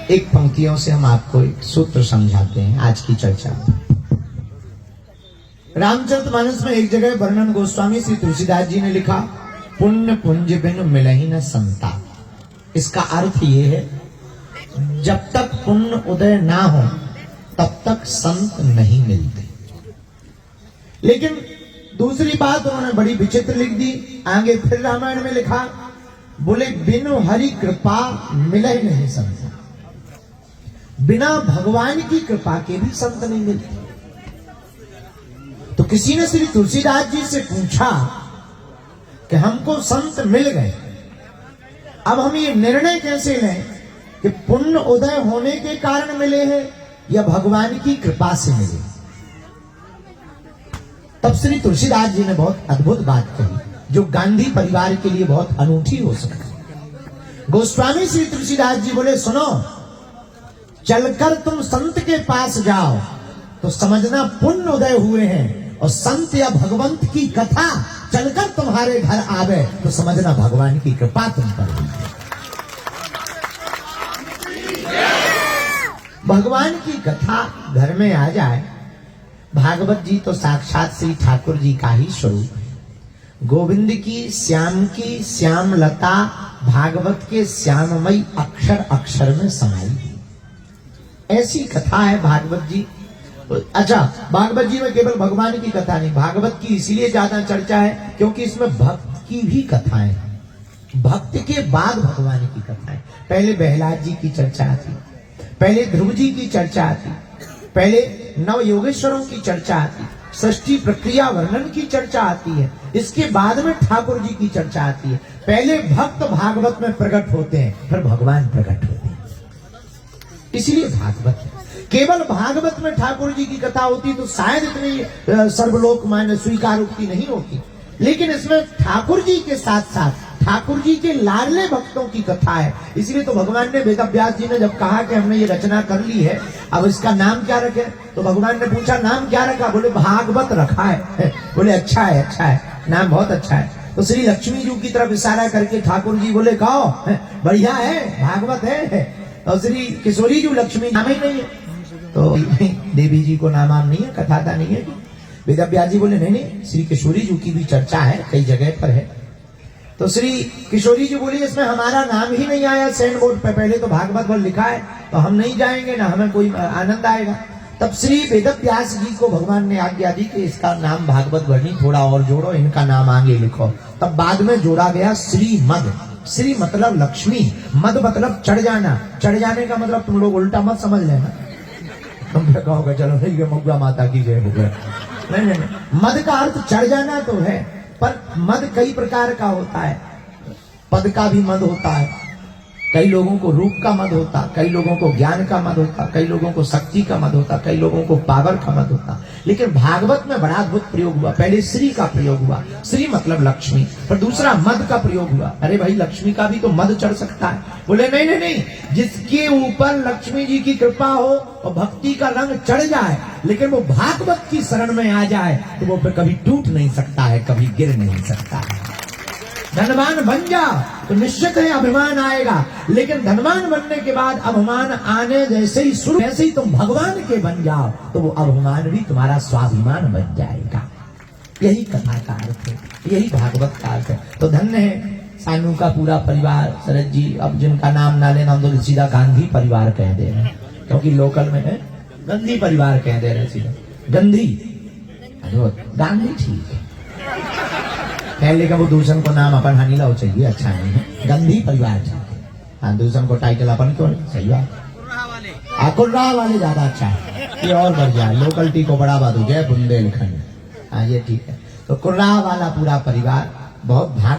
एक पंक्तियों से हम आपको एक सूत्र समझाते हैं आज की चर्चा में। रामचरितमानस में एक जगह वर्णन गोस्वामी श्री तुलसीदास जी ने लिखा, पुण्य पुंज बिन मिलहि न संता। इसका अर्थ ये है, जब तक पुण्य उदय ना हो तब तक संत नहीं मिलते। लेकिन दूसरी बात उन्होंने बड़ी विचित्र लिख दी। आगे फिर रामायण में लिखा, बोले बिनु हरि कृपा मिले नहीं संत। बिना भगवान की कृपा के भी संत नहीं मिलते। तो किसी ने श्री तुलसीदास जी से पूछा कि हमको संत मिल गए, अब हम ये निर्णय कैसे लें कि पुण्य उदय होने के कारण मिले हैं या भगवान की कृपा से मिले। तब श्री तुलसीदास जी ने बहुत अद्भुत बात कही, जो गांधी परिवार के लिए बहुत अनूठी हो सकती। गोस्वामी श्री तुलसीदास जी बोले, सुनो, चलकर तुम संत के पास जाओ तो समझना पुण्य उदय हुए हैं, और संत या भगवंत की कथा चलकर तुम्हारे घर आवे तो समझना भगवान की कृपा तुम पर हुई है। भगवान की कथा घर में आ जाए। भागवत जी तो साक्षात श्री ठाकुर जी का ही स्वरूप है। गोविंद की श्याम लता भागवत के श्याममयी अक्षर अक्षर में समाई ऐसी कथा है भागवत जी। अच्छा, भागवत जी में केवल भगवान की कथा नहीं, भागवत की इसीलिए ज्यादा चर्चा है क्योंकि इसमें भक्त की भी कथाएं, भक्त के बाद भगवान की कथाएं। पहले बहलाद जी की चर्चा आती, पहले ध्रुव जी की चर्चा आती, पहले नव योगेश्वरों की चर्चा आती, सृष्टि प्रक्रिया वर्णन की चर्चा आती है, इसके बाद में ठाकुर जी की चर्चा आती है। पहले भक्त भागवत में प्रकट होते हैं, फिर भगवान प्रकट होते हैं, इसलिए भागवत है। केवल भागवत में ठाकुर जी की कथा होती तो शायद इतनी सर्वलोक मान्य स्वीकार उक्ति नहीं होती, लेकिन इसमें ठाकुर जी के साथ साथ ठाकुर जी के लाडले भक्तों की कथा है। इसलिए तो भगवान ने वेदव्यास जी ने जब कहा कि हमने ये रचना कर ली है, अब इसका नाम क्या रखे, तो भगवान ने पूछा नाम क्या रखा, बोले भागवत रखा है। बोले अच्छा है, नाम बहुत अच्छा है। तो श्री लक्ष्मी जी की तरफ इशारा करके ठाकुर जी बोले, कहो बढ़िया है, भागवत है। और श्री किशोरी जी लक्ष्मी नाम ही नहीं है, तो देवी जी को नाम नहीं है, कथाता नहीं है। वेदव्यास जी बोले नहीं, श्री किशोरी जी की भी चर्चा है, कई जगह पर है। तो श्री किशोरी जी बोली, इसमें हमारा नाम ही नहीं आया सैन बोर्ड पे, पहले तो भागवत बोल लिखा है तो हम नहीं जाएंगे, ना हमें कोई आनंद आएगा। तब श्री वेदव्यास जी को भगवान ने आज्ञा दी कि इसका नाम भागवत भरनी थोड़ा और जोड़ो, इनका नाम आगे लिखो। तब बाद में जोड़ा गया श्रीमद। श्री मतलब लक्ष्मी, मद मतलब चढ़ जाना। चढ़ जाने का मतलब तुम लोग उल्टा मत समझ लेना, तुम कहोगे चलो नहीं मुग्गा माता की जय हो गया। नहीं, मद का अर्थ चढ़ जाना तो है, पर मद कई प्रकार का होता है। पद का भी मद होता है, कई लोगों को रूप का मद होता, कई लोगों को ज्ञान का मद होता, कई लोगों को शक्ति का मद होता, कई लोगों को पावर का मद होता। लेकिन भागवत में बड़ा अद्भुत प्रयोग हुआ। पहले श्री का प्रयोग हुआ, श्री मतलब लक्ष्मी, पर दूसरा मद का प्रयोग हुआ। अरे भाई, लक्ष्मी का भी तो मद चढ़ सकता है। बोले नहीं, जिसके ऊपर लक्ष्मी जी की कृपा हो और भक्ति का रंग चढ़ जाए, लेकिन वो भागवत की शरण में आ जाए तो वो कभी टूट नहीं सकता है, कभी गिर नहीं सकता है। धनवान बन जाओ तो निश्चित है अभिमान आएगा, लेकिन धनवान बनने के बाद अभिमान आने जैसे ही शुरू, जैसे ही तुम भगवान के बन जाओ तो वो अभिमान भी तुम्हारा स्वाभिमान बन जाएगा। यही कथा का अर्थ है, यही भागवत का अर्थ है। तो धन्य है सानू का पूरा परिवार, शरद जी, अब जिनका नाम ना लेना हम तो सीधा गांधी परिवार कह दे रहे हैं, क्योंकि लोकल में है गांधी परिवार कह दे रहे हैं सीधा। गंधी गांधी ठीक है, पहले का वो दूसरे को नाम अपन हनी लाओ चाहिए, अच्छा नहीं है। गंधी परिवार चाहिए, हाँ, दूसरे को टाइटल अपन क्यों नहीं, सही बात। कुर्रा वाले ज्यादा अच्छा है, ये और बढ़ जाए, लोकलिटी को बढ़ावा दो, जय बुंदेलखंड। हाँ, ये ठीक है। तो कुर्रा वाला पूरा परिवार बहुत भाग